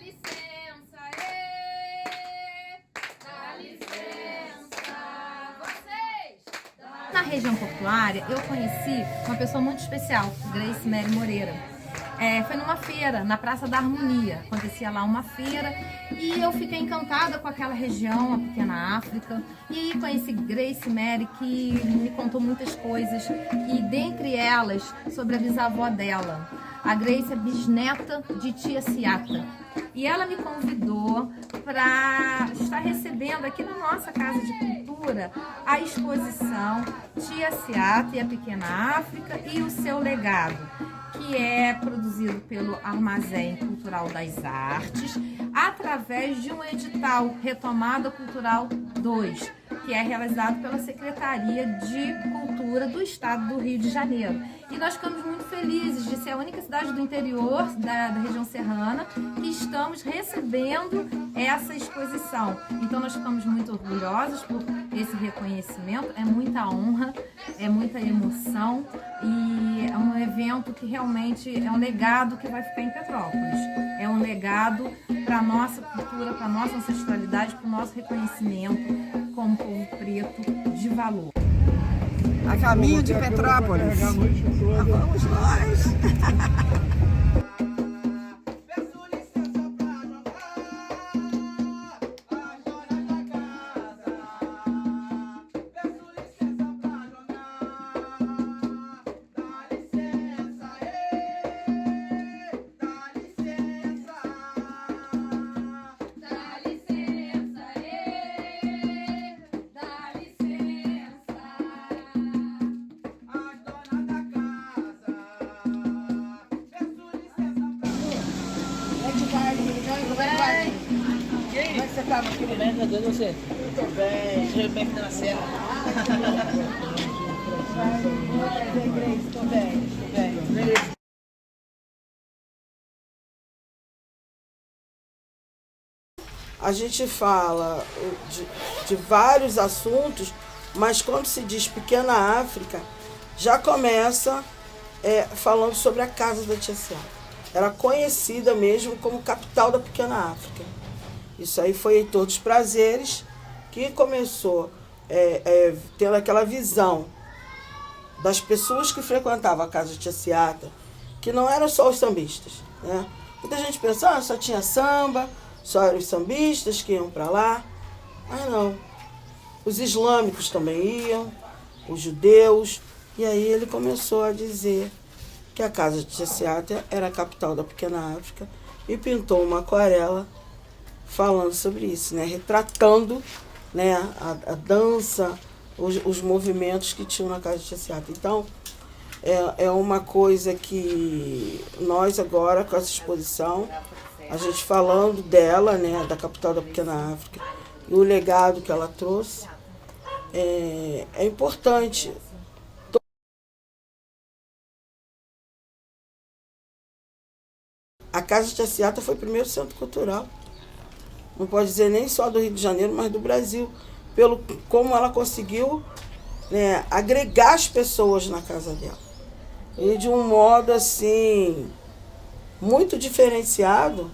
licença, dá licença, vocês. Na região portuária, eu conheci uma pessoa muito especial, Grace Mary Moreira. Foi numa feira, na Praça da Harmonia. Acontecia lá uma feira e eu fiquei encantada com aquela região, a pequena África. E aí conheci Grace Mary, que me contou muitas coisas. E dentre elas, sobre a bisavó dela. A Grace é bisneta de tia Ciata. E ela me convidou para estar recebendo aqui na nossa Casa de Cultura a exposição Tia Ciata e a Pequena África e o seu legado, que é produzido pelo Armazém Cultural das Artes, através de um edital Retomada Cultural 2, que é realizado pela Secretaria de Cultura do Estado do Rio de Janeiro. E nós ficamos muito felizes de ser a única cidade do interior da região serrana que estamos recebendo essa exposição. Então nós ficamos muito orgulhosos por esse reconhecimento, é muita honra, é muita emoção e é um evento que realmente é um legado que vai ficar em Petrópolis. É um legado para a nossa cultura, para a nossa ancestralidade, para o nosso reconhecimento como povo preto de valor. A caminho de Petrópolis. Vamos nós! Como é que você tá, meu querido? Bem, Deus, você? Muito bem. Seja bem que tá na serra. Estou bem, estou bem. A gente fala de vários assuntos, mas quando se diz Pequena África, já começa falando sobre a casa da Tia Ciata. Era conhecida mesmo como capital da Pequena África. Isso aí foi Heitor dos Prazeres, que começou tendo aquela visão das pessoas que frequentavam a casa de Tia Ciata, que não eram só os sambistas, né? Muita gente pensa, só tinha samba, só eram os sambistas que iam para lá. Mas não. Os islâmicos também iam, os judeus. E aí ele começou a dizer que a casa de Tia Ciata era a capital da Pequena África e pintou uma aquarela falando sobre isso, né? Retratando, né, a dança, os movimentos que tinham na casa de Tia Ciata. Então, é uma coisa que nós agora, com essa exposição, a gente falando dela, né, da capital da Pequena África, e o legado que ela trouxe, é importante. A Casa de Tia Ciata foi o primeiro centro cultural. Não pode dizer nem só do Rio de Janeiro, mas do Brasil. Pelo como ela conseguiu, né, agregar as pessoas na casa dela. E de um modo assim, muito diferenciado,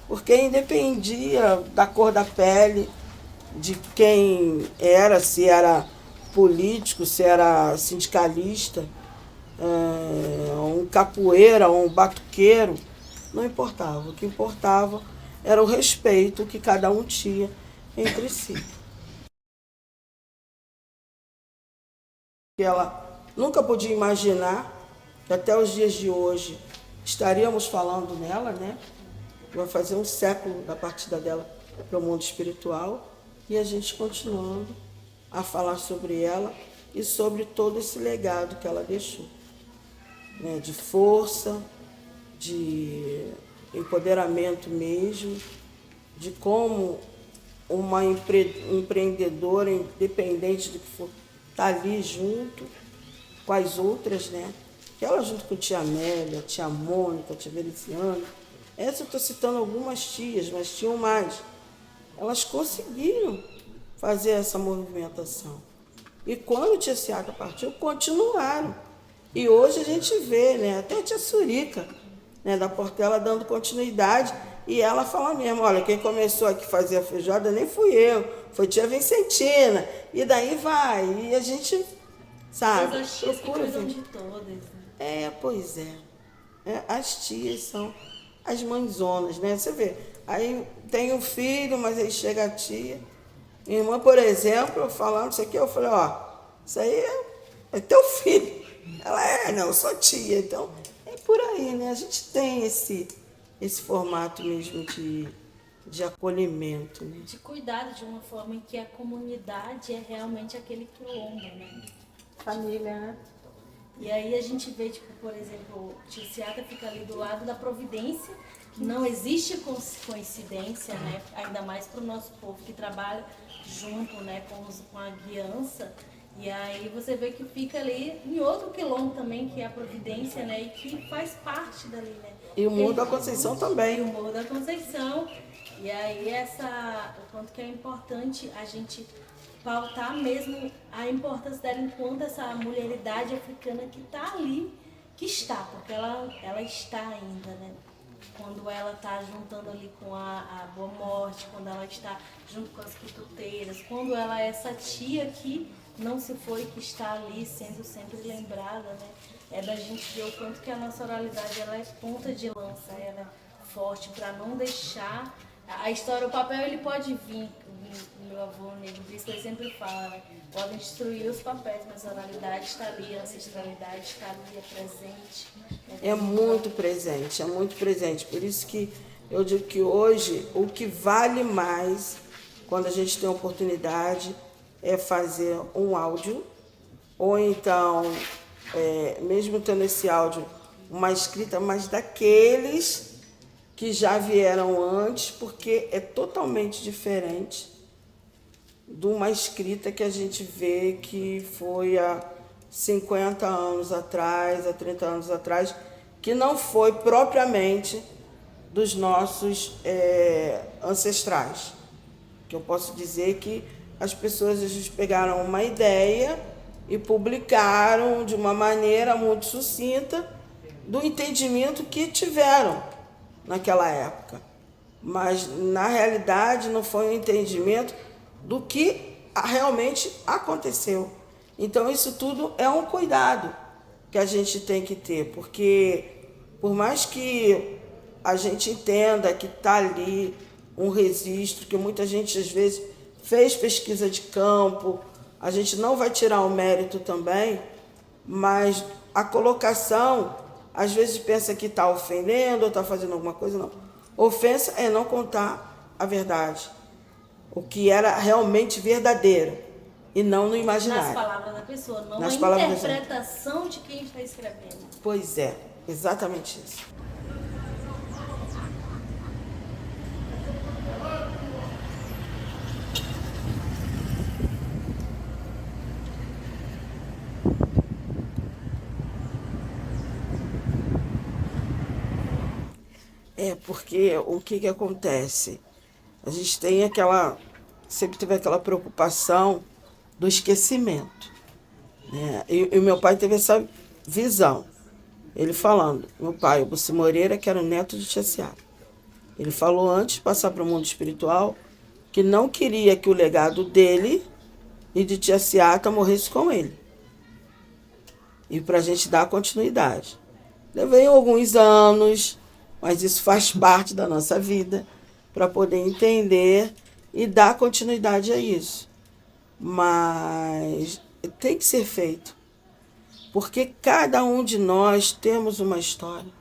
porque independia da cor da pele, de quem era, se era político, se era sindicalista, um capoeira, um batuqueiro, não importava. O que importava era o respeito que cada um tinha entre si. Ela nunca podia imaginar que até os dias de hoje estaríamos falando nela, né? Vai fazer um século da partida dela para o mundo espiritual e a gente continuando a falar sobre ela e sobre todo esse legado que ela deixou, né? De força, de empoderamento mesmo, de como uma empreendedora, independente do que for, está ali junto com as outras, né? Que ela junto com a tia Amélia, a tia Mônica, a tia Vericiana, essa eu estou citando algumas tias, mas tinham mais. Elas conseguiram fazer essa movimentação. E quando a tia Ciata partiu, continuaram. E hoje a gente vê, né, até a tia Surica, né, da Portela, dando continuidade E ela fala mesmo, olha, quem começou aqui a fazer a feijoada nem fui eu, foi tia Vicentina. E daí vai, e a gente, sabe, As tias que cuidam de todas. Né? Pois é. As tias são as mãezonas, né? Você vê, aí tem um filho, mas aí chega a tia. Minha irmã, por exemplo, falando isso aqui, eu falei, ó, isso aí é teu filho. Ela, não, eu sou tia. Então, é por aí, né? A gente tem esse formato mesmo de acolhimento, né? De cuidado de uma forma em que a comunidade é realmente aquele quilombo, né? Família, né? E aí a gente vê, tipo, por exemplo, Tiziata fica ali do lado da providência, não existe coincidência, né? Ainda mais para o nosso povo que trabalha junto, né, com a guiança. E aí você vê que fica ali em outro quilombo também, que é a Providência, né? E que faz parte dali, né? E o Morro da Conceição também. E o Morro da Conceição. E aí o quanto que é importante a gente pautar mesmo a importância dela enquanto essa mulheridade africana que está ali, que está, porque ela está ainda, né? Quando ela está juntando ali com a Boa Morte, quando ela está junto com as quituteiras, quando ela é essa tia que não se foi, que está ali sendo sempre lembrada, né? É da gente ver o quanto que a nossa oralidade ela é ponta de lança, ela é forte para não deixar a história, o papel ele pode vir, o meu avô Negro Cristo ele sempre fala, né? Podem destruir os papéis, mas a oralidade está ali, a ancestralidade está ali, é presente. É muito presente, é muito presente. Por isso que eu digo que hoje o que vale mais, quando a gente tem a oportunidade, é fazer um áudio, ou então, mesmo tendo esse áudio, uma escrita, mas daqueles que já vieram antes, porque é totalmente diferente de uma escrita que a gente vê que foi há 50 anos atrás, há 30 anos atrás, que não foi propriamente dos nossos ancestrais. Que eu posso dizer que as pessoas às vezes pegaram uma ideia e publicaram de uma maneira muito sucinta do entendimento que tiveram naquela época. Mas, na realidade, não foi um entendimento do que realmente aconteceu. Então, isso tudo é um cuidado que a gente tem que ter, porque, por mais que a gente entenda que está ali um registro, que muita gente, às vezes, fez pesquisa de campo, a gente não vai tirar o mérito também, mas a colocação, às vezes pensa que está ofendendo ou está fazendo alguma coisa, não. Ofensa é não contar a verdade, o que era realmente verdadeiro, e não no imaginário. Nas palavras da pessoa, não Nas a interpretação de quem está escrevendo. Pois é, exatamente isso. Porque o que acontece? A gente tem sempre teve aquela preocupação do esquecimento, né? E meu pai teve essa visão. Ele falando, meu pai, o Bussi Moreira, que era o neto de Tia Seara. Ele falou antes de passar para o mundo espiritual que não queria que o legado dele e de Tia Seara morresse com ele. E para a gente dar continuidade. Levei alguns anos, mas isso faz parte da nossa vida, para poder entender e dar continuidade a isso. Mas tem que ser feito, porque cada um de nós temos uma história.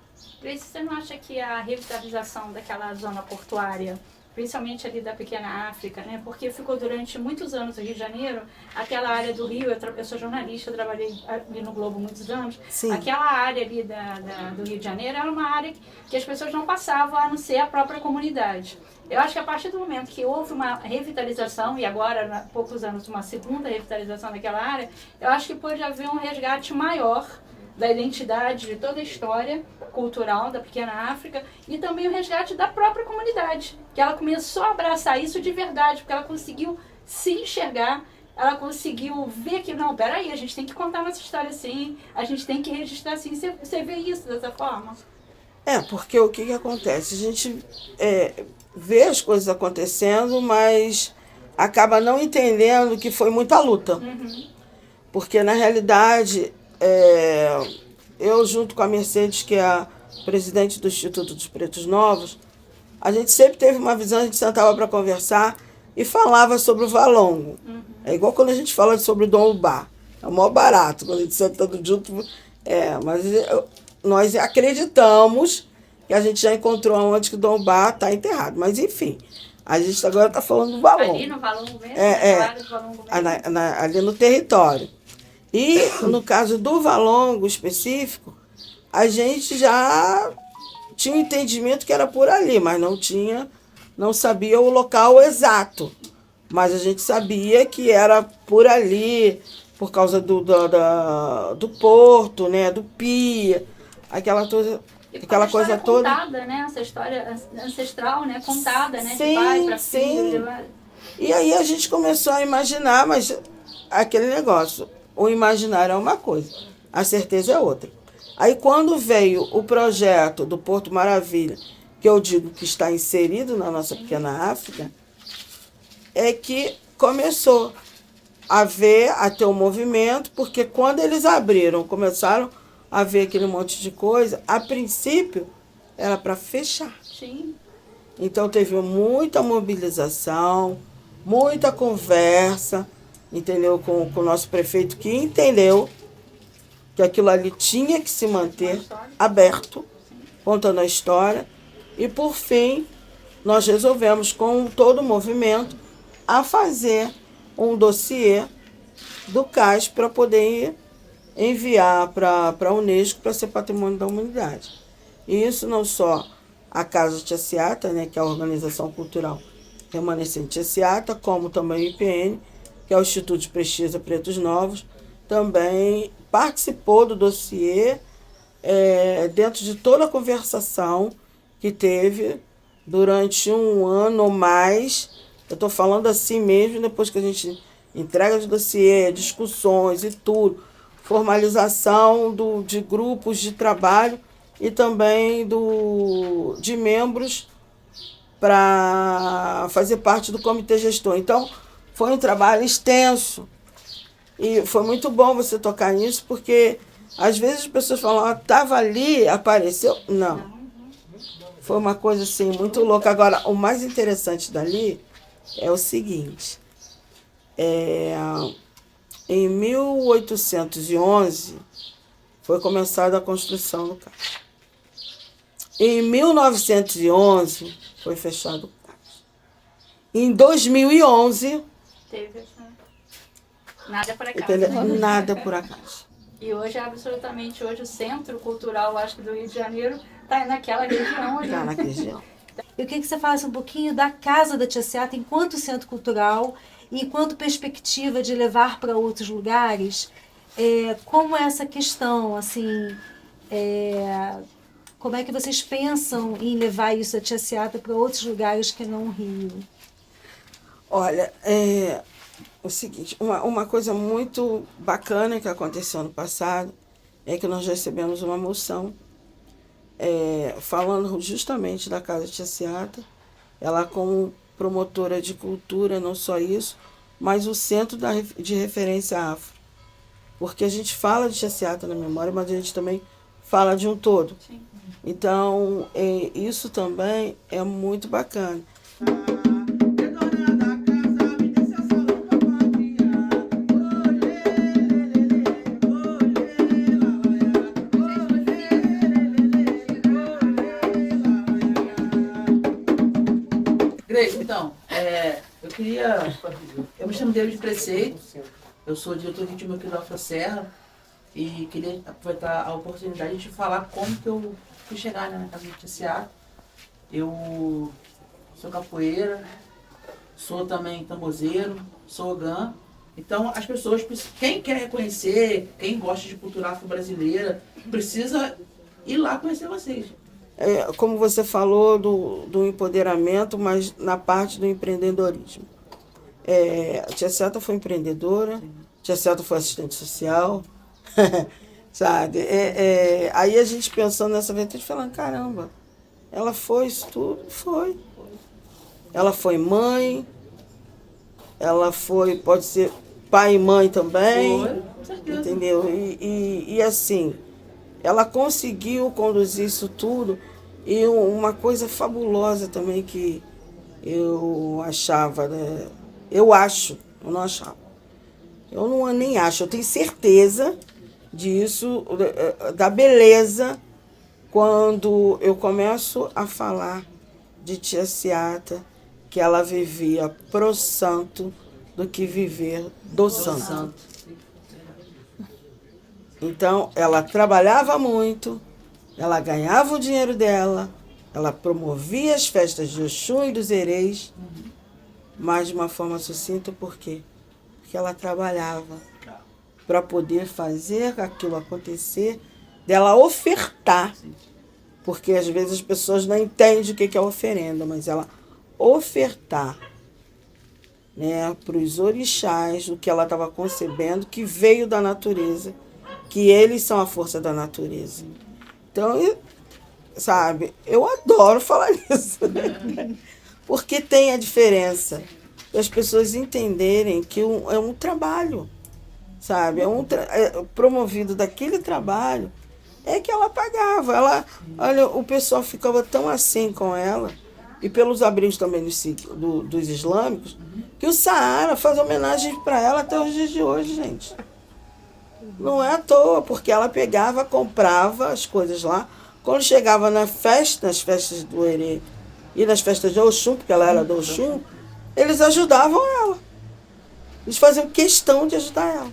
Por isso, você não acha que a revitalização daquela zona portuária, principalmente ali da pequena África, né? Porque ficou durante muitos anos no Rio de Janeiro, aquela área do Rio, eu sou jornalista, eu trabalhei ali no Globo muitos anos. Sim. Aquela área ali do Rio de Janeiro era uma área que as pessoas não passavam a não ser a própria comunidade. Eu acho que a partir do momento que houve uma revitalização, e agora, há poucos anos, uma segunda revitalização daquela área, eu acho que pode haver um resgate maior da identidade, de toda a história cultural da pequena África, e também o resgate da própria comunidade, que ela começou a abraçar isso de verdade, porque ela conseguiu se enxergar, ela conseguiu ver que, não, peraí, a gente tem que contar nossa história assim, a gente tem que registrar assim. Você vê isso dessa forma? Porque o que acontece? A gente vê as coisas acontecendo, mas acaba não entendendo que foi muita luta. Porque, na realidade, eu, junto com a Mercedes, que é a presidente do Instituto dos Pretos Novos, a gente sempre teve uma visão, a gente sentava para conversar e falava sobre o Valongo. É igual quando a gente fala sobre o Dom Ubá. É o maior barato, quando a gente senta tudo junto. Mas nós acreditamos que a gente já encontrou onde que o Dom Ubá está enterrado. Mas, enfim, a gente agora está falando do Valongo. Ali no Valongo mesmo? Do Valongo mesmo. Ali no território. E, no caso do Valongo específico, a gente já tinha um entendimento que era por ali, mas não sabia o local exato. Mas a gente sabia que era por ali, por causa do porto, né, do pia, aquela coisa toda. Contada, né? Essa história ancestral, né? Contada, né? Sim, de pai para sim. filho. E aí a gente começou a imaginar, mas aquele negócio, o imaginar é uma coisa, a certeza é outra. Aí quando veio o projeto do Porto Maravilha, que eu digo que está inserido na nossa pequena África, é que começou a ter um movimento, porque quando eles abriram, começaram a ver aquele monte de coisa, a princípio era para fechar. Sim. Então teve muita mobilização, muita conversa, entendeu? Com o nosso prefeito, que entendeu que aquilo ali tinha que se manter aberto, contando a história. E, por fim, nós resolvemos, com todo o movimento, a fazer um dossiê do CAS para poder enviar para a Unesco para ser patrimônio da humanidade. E isso não só a Casa Tia Seata, né, que é a Organização Cultural Remanescente Tia Seata, como também o IPN, que é o Instituto de Pesquisa Pretos Novos, também participou do dossiê dentro de toda a conversação que teve durante um ano ou mais. Eu estou falando assim mesmo, depois que a gente entrega de dossiê, discussões e tudo, formalização de grupos de trabalho e também de membros para fazer parte do comitê gestor. Então, foi um trabalho extenso e foi muito bom você tocar nisso, porque às vezes as pessoas falam, estava ali, apareceu. Não. Foi uma coisa assim, muito louca. Agora, o mais interessante dali é o seguinte. Em 1811 foi começada a construção do CAS. Em 1911 foi fechado o CAS. Em 2011... Teve essa... Nada por acaso. Nada por acaso. E hoje, absolutamente, o Centro Cultural, acho que do Rio de Janeiro, está naquela região ali. Está naquela região. Eu queria que você falasse um pouquinho da Casa da Tia Seata enquanto centro cultural e enquanto perspectiva de levar para outros lugares. Como é essa questão, assim, como é que vocês pensam em levar isso da Tia Seata para outros lugares que não o Rio? Olha, o seguinte, uma coisa muito bacana que aconteceu no passado é que nós recebemos uma moção falando justamente da Casa Tia Seata, ela como promotora de cultura, não só isso, mas o centro de referência afro. Porque a gente fala de Tia Seata na memória, mas a gente também fala de um todo. Sim. Então, isso também é muito bacana. Então, eu me chamo David Preceito, eu sou diretor de ritmo aqui do Afro Serra e queria aproveitar a oportunidade de falar como que eu fui chegar na Casa de Tia Seata. Eu sou capoeira, sou também tambozeiro, sou ogã. Então, as pessoas, quem quer reconhecer, quem gosta de cultura afro-brasileira, precisa ir lá conhecer vocês. Como você falou do empoderamento, mas na parte do empreendedorismo. A Tia Seata foi empreendedora, Tia Seata foi assistente social, sabe? Aí a gente pensando nessa vertente, falando, caramba, ela foi isso tudo? Foi. Ela foi mãe, ela foi, pode ser pai e mãe também, Foi, com certeza. entendeu? E assim, ela conseguiu conduzir isso tudo. E uma coisa fabulosa também que eu achava, né? Eu não achava. Eu não nem acho, eu tenho certeza disso, da beleza, quando eu começo a falar de tia Seata, que ela vivia pro santo do que viver do santo. Então, ela trabalhava muito, ela ganhava o dinheiro dela, ela promovia as festas de Oxum e dos Hereis, mas de uma forma sucinta, por quê? Porque ela trabalhava para poder fazer aquilo acontecer, dela ofertar, porque às vezes as pessoas não entendem o que é oferenda, mas ela ofertar, né, para os orixás o que ela estava concebendo, que veio da natureza, que eles são a força da natureza. Então, sabe, eu adoro falar isso, porque tem a diferença das pessoas entenderem que é um trabalho, sabe, promovido daquele trabalho, é que ela pagava. Olha, o pessoal ficava tão assim com ela, e pelos abrigos também dos islâmicos, que o Saara faz homenagem para ela até os dias de hoje, gente. Não é à toa, porque ela pegava, comprava as coisas lá. Quando chegava nas festas do Herê e nas festas de Oxum, porque ela era do Oxum, eles ajudavam ela. Eles faziam questão de ajudar ela.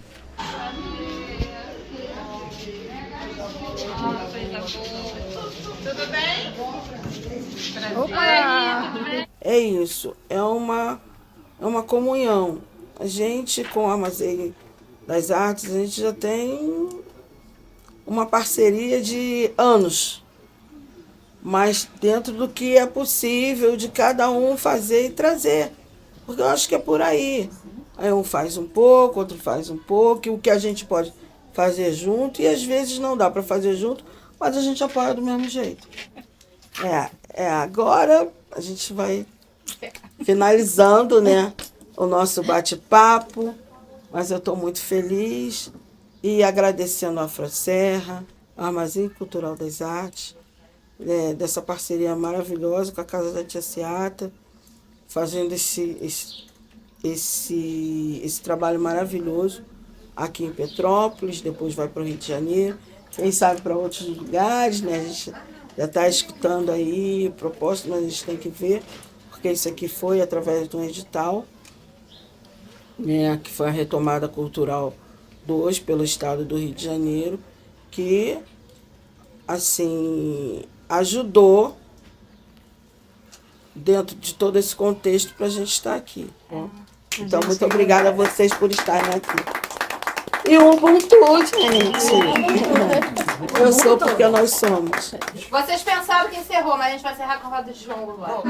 Tudo bem? É isso, é uma comunhão. A gente, com o Armazém das Artes, a gente já tem uma parceria de anos, mas dentro do que é possível de cada um fazer e trazer, porque eu acho que é por aí. Aí um faz um pouco, outro faz um pouco, e o que a gente pode fazer junto, e às vezes não dá para fazer junto, mas a gente apoia do mesmo jeito. Agora a gente vai finalizando, né, o nosso bate-papo, mas eu estou muito feliz e agradecendo a Afroserra, ao Armazém Cultural das Artes, dessa parceria maravilhosa com a Casa da Tia Seata, fazendo esse trabalho maravilhoso aqui em Petrópolis, depois vai para o Rio de Janeiro, quem sabe para outros lugares, né? A gente já está escutando aí propostas, mas a gente tem que ver, porque isso aqui foi através de um edital, né, que foi a retomada cultural hoje pelo Estado do Rio de Janeiro, que, assim, ajudou dentro de todo esse contexto para a gente estar aqui. Né? Então, muito obrigada a vocês por estarem aqui. E um Ubuntu, gente. Eu sou porque nós somos. Vocês pensaram que encerrou, mas a gente vai encerrar com a roda de João agora.